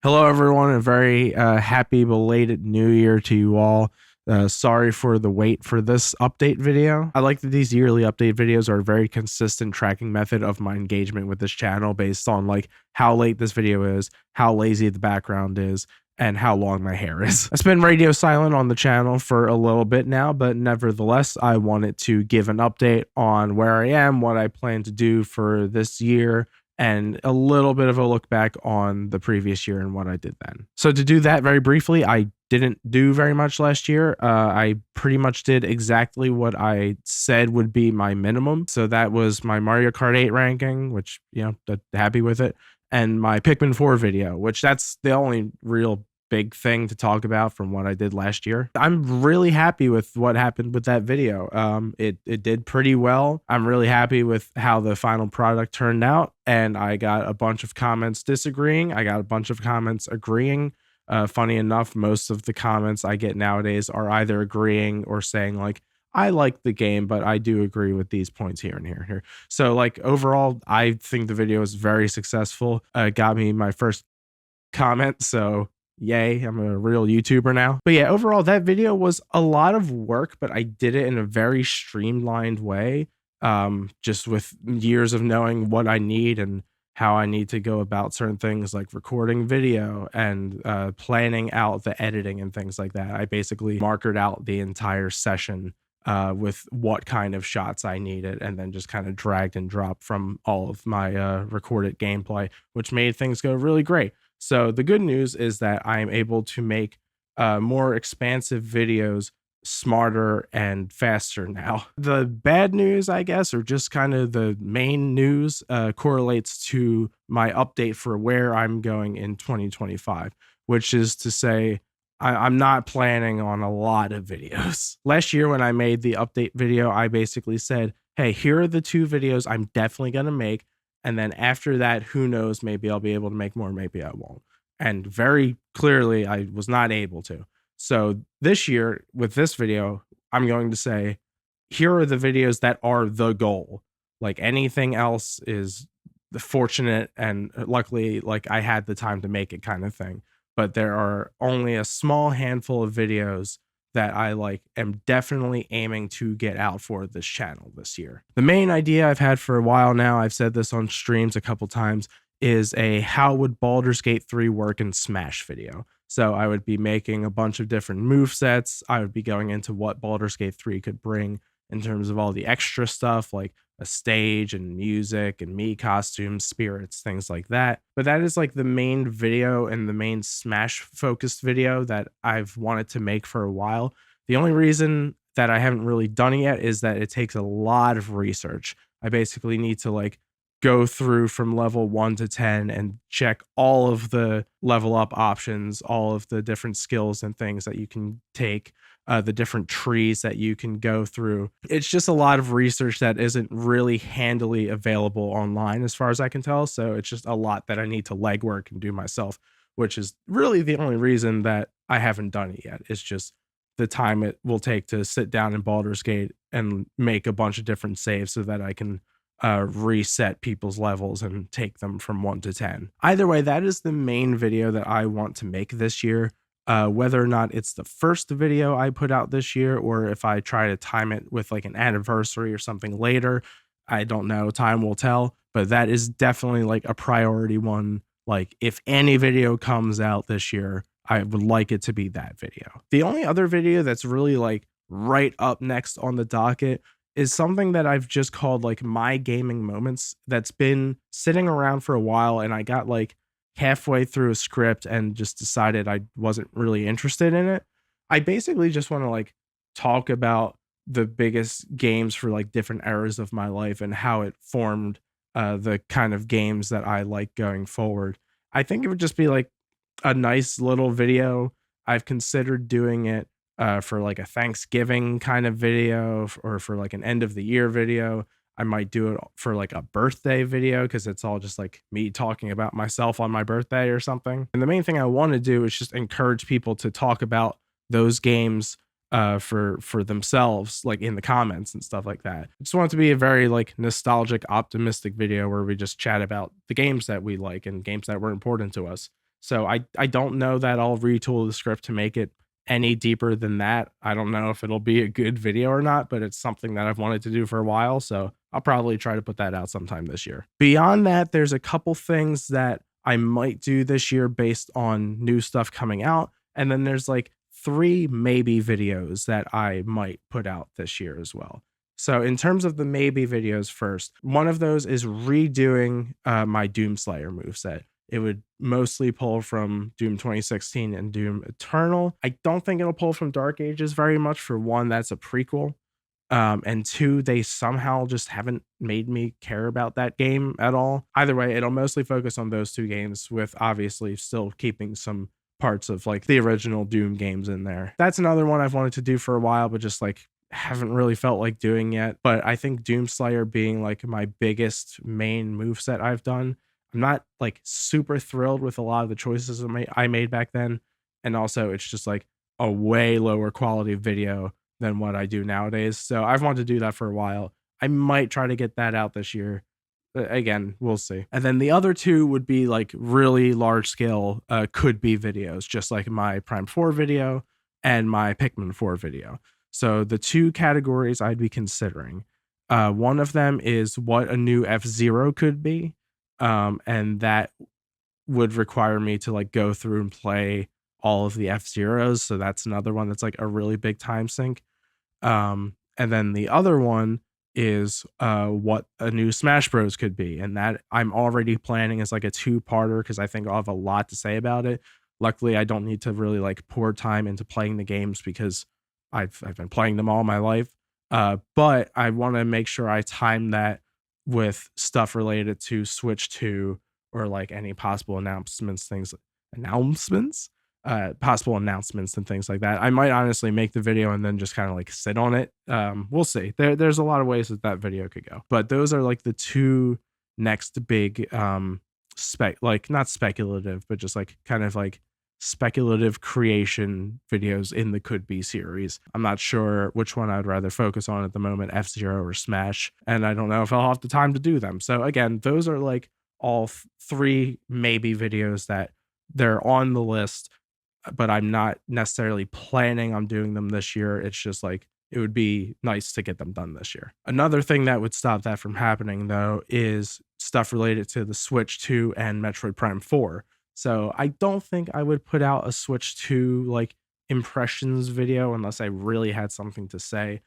Hello, everyone. A very happy belated new year to you all. Sorry for the wait for this update video. I like that these yearly update videos are a very consistent tracking method of my engagement with this channel based on like how late this video is, how lazy the background is, and how long my hair is. It's been radio silent on the channel for a little bit now, but nevertheless, I wanted to give an update on where I am, what I plan to do for this year, and a little bit of a look back on the previous year and what I did then. So to do that very briefly, I didn't do very much last year. I pretty much did exactly what I said would be my minimum. So that was my Mario Kart 8 ranking, which, happy with it, and my Pikmin 4 video, which that's the only real big thing to talk about from what I did last year. I'm really happy with what happened with that video. It did pretty well. I'm really happy with how the final product turned out, and I got a bunch of comments disagreeing. I got a bunch of comments agreeing. Funny enough, most of the comments I get nowadays are either agreeing or saying like, I like the game, but I do agree with these points here and here. So like overall, I think the video is very successful. Got me my first comment, so yay, I'm a real YouTuber now. But yeah, overall, that video was a lot of work, but I did it in a very streamlined way. Just with years of knowing what I need and how I need to go about certain things like recording video and planning out the editing and things like that. I basically markered out the entire session with what kind of shots I needed, and then just kind of dragged and dropped from all of my recorded gameplay, which made things go really great. So the good news is that I am able to make more expansive videos smarter and faster now. The bad news, I guess, or just kind of the main news, correlates to my update for where I'm going in 2025, which is to say, I'm not planning on a lot of videos. Last year, when I made the update video, I basically said, hey, here are the two videos I'm definitely going to make. And then after that, who knows, maybe I'll be able to make more, maybe I won't. And very clearly, I was not able to. So this year, with this video, I'm going to say, here are the videos that are the goal. Like anything else is fortunate, and luckily, like I had the time to make it kind of thing. But there are only a small handful of videos that I like am definitely aiming to get out for this channel this year. The main idea I've had for a while now, I've said this on streams a couple times, is a how would Baldur's Gate 3 work in Smash video. So I would be making a bunch of different move sets. I would be going into what Baldur's Gate 3 could bring in terms of all the extra stuff like a stage and music and me costumes, spirits, things like that. But that is like the main video and the main Smash focused video that I've wanted to make for a while. The only reason that I haven't really done it yet is that it takes a lot of research. I basically need to like go through from level 1 to 10 and check all of the level up options, all of the different skills and things that you can take, the different trees that you can go through. It's just a lot of research that isn't really handily available online as far as I can tell. So it's just a lot that I need to legwork and do myself, which is really the only reason that I haven't done it yet. It's just the time it will take to sit down in Baldur's Gate and make a bunch of different saves so that I can reset people's levels and take them from 1 to 10. Either way, that is the main video that I want to make this year. Whether or not it's the first video I put out this year, or if I try to time it with like an anniversary or something later, I don't know. Time will tell. But that is definitely like a priority one. Like if any video comes out this year, I would like it to be that video. The only other video that's really like right up next on the docket is something that I've just called like my gaming moments, that's been sitting around for a while, and I got like halfway through a script and just decided I wasn't really interested in it. I basically just want to like talk about the biggest games for like different eras of my life and how it formed the kind of games that I like going forward. I think it would just be like a nice little video. I've considered doing it for like a Thanksgiving kind of video, or for like an end of the year video. I might do it for like a birthday video because it's all just like me talking about myself on my birthday or something. And the main thing I want to do is just encourage people to talk about those games for themselves, like in the comments and stuff like that. I just want it to be a very like nostalgic, optimistic video where we just chat about the games that we like and games that were important to us. So I don't know that I'll retool the script to make it any deeper than that. I don't know if it'll be a good video or not, but it's something that I've wanted to do for a while. So I'll probably try to put that out sometime this year. Beyond that, there's a couple things that I might do this year based on new stuff coming out. And then there's like 3 maybe videos that I might put out this year as well. So in terms of the maybe videos first, one of those is redoing my Doomslayer moveset. It would mostly pull from Doom 2016 and Doom Eternal. I don't think it'll pull from Dark Ages very much. For one, that's a prequel. And 2, they somehow just haven't made me care about that game at all. Either way, it'll mostly focus on those 2 games, with obviously still keeping some parts of like the original Doom games in there. That's another one I've wanted to do for a while, but just like haven't really felt like doing yet. But I think Doomslayer being like my biggest main moveset I've done, I'm not like super thrilled with a lot of the choices I made back then. And also it's just like a way lower quality video than what I do nowadays. So I've wanted to do that for a while. I might try to get that out this year. Again, we'll see. And then the other 2 would be like really large scale could be videos, just like my Prime 4 video and my Pikmin 4 video. So the 2 categories I'd be considering. One of them is what a new F-Zero could be. And that would require me to like go through and play all of the F-Zeros. So that's another one that's like a really big time sink. And then the other one is what a new Smash Bros could be, and that I'm already planning as like a 2-parter because I think I'll have a lot to say about it. Luckily, I don't need to really like pour time into playing the games because I've been playing them all my life. But I want to make sure I time that with stuff related to Switch 2 or like any possible possible announcements and things like that. I might honestly make the video and then just kind of like sit on it. We'll see. There's a lot of ways that video could go, but those are like the 2 next big like not speculative, but just like kind of like speculative creation videos in the could be series. I'm not sure which one I'd rather focus on at the moment, F-Zero or Smash, and I don't know if I'll have the time to do them. So again, those are like all 3 maybe videos that they're on the list, but I'm not necessarily planning on doing them this year. It's just like it would be nice to get them done this year. Another thing that would stop that from happening, though, is stuff related to the Switch 2 and Metroid Prime 4. So I don't think I would put out a Switch 2 like impressions video unless I really had something to say.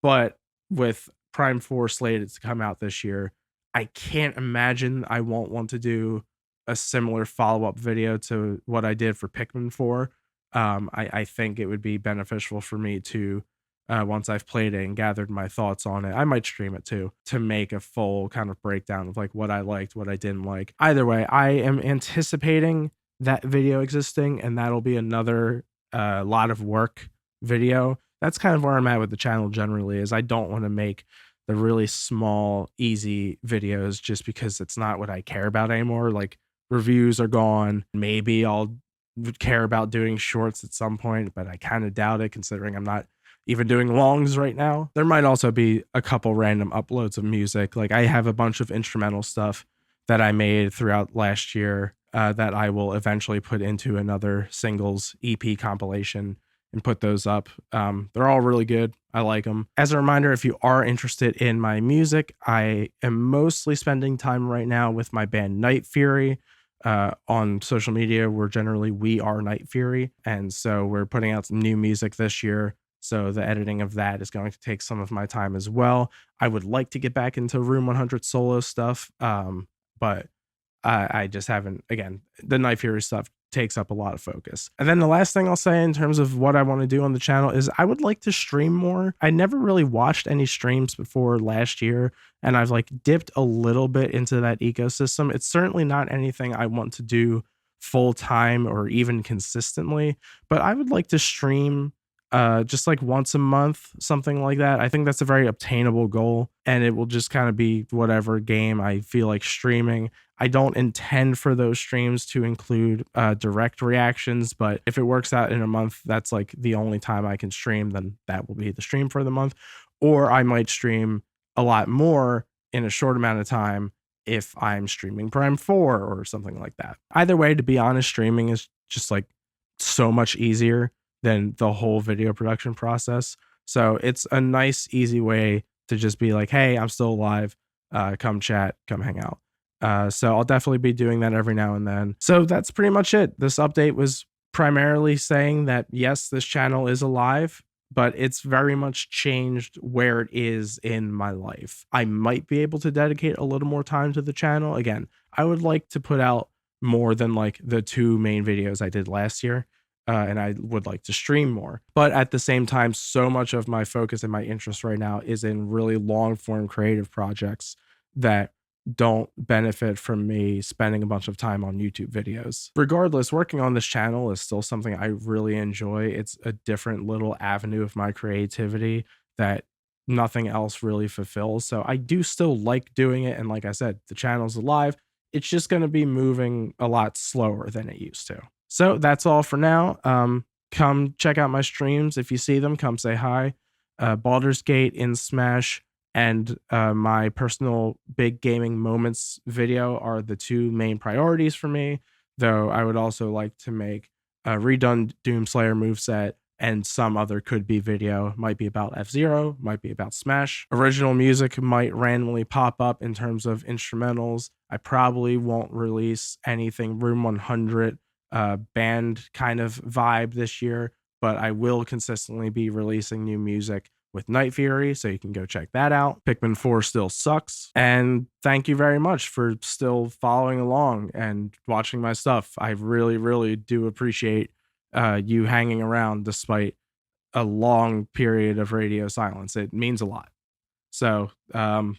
But with Prime 4 slated to come out this year, I can't imagine I won't want to do a similar follow-up video to what I did for Pikmin 4. I think it would be beneficial for me to, once I've played it and gathered my thoughts on it, I might stream it too, to make a full kind of breakdown of like what I liked, what I didn't like. Either way, I am anticipating that video existing, and that'll be another lot of work video. That's kind of where I'm at with the channel generally, is I don't want to make the really small, easy videos just because it's not what I care about anymore. Like, reviews are gone. Maybe I'll care about doing shorts at some point, but I kind of doubt it considering I'm not even doing longs right now. There might also be a couple random uploads of music. Like I have a bunch of instrumental stuff that I made throughout last year that I will eventually put into another singles EP compilation and put those up. They're all really good. I like them. As a reminder, if you are interested in my music, I am mostly spending time right now with my band Night Fury. On social media, we are Night Fury, and so we're putting out some new music this year, so the editing of that is going to take some of my time as well. I would like to get back into Room 100 solo stuff, but I just haven't. Again, the Night Fury stuff takes up a lot of focus. And then the last thing I'll say in terms of what I want to do on the channel is I would like to stream more. I never really watched any streams before last year, and I've like dipped a little bit into that ecosystem. It's certainly not anything I want to do full time or even consistently, but I would like to stream just like once a month, something like that. I think that's a very obtainable goal, and it will just kind of be whatever game I feel like streaming. I don't intend for those streams to include direct reactions, but if it works out in a month, that's like the only time I can stream, then that will be the stream for the month. Or I might stream a lot more in a short amount of time if I'm streaming Prime 4 or something like that. Either way, to be honest, streaming is just like so much easier than the whole video production process. So it's a nice, easy way to just be like, hey, I'm still alive. Come chat, come hang out. So I'll definitely be doing that every now and then. So that's pretty much it. This update was primarily saying that yes, this channel is alive, but it's very much changed where it is in my life. I might be able to dedicate a little more time to the channel. Again, I would like to put out more than like the 2 main videos I did last year. And I would like to stream more. But at the same time, so much of my focus and my interest right now is in really long form creative projects that don't benefit from me spending a bunch of time on YouTube videos. Regardless, working on this channel is still something I really enjoy. It's a different little avenue of my creativity that nothing else really fulfills. So I do still like doing it. And like I said, the channel's alive. It's just going to be moving a lot slower than it used to. So that's all for now. Come check out my streams. If you see them, come say hi. Baldur's Gate in Smash and my personal big gaming moments video are the 2 main priorities for me, though I would also like to make a redone Doomslayer moveset and some other could be video. Might be about F-Zero, might be about Smash. Original music might randomly pop up in terms of instrumentals. I probably won't release anything Room 100 band kind of vibe this year, but I will consistently be releasing new music with Night Fury, so you can go check that out. Pikmin 4 still sucks. And thank you very much for still following along and watching my stuff. I really, really do appreciate you hanging around despite a long period of radio silence. It means a lot. So, bye.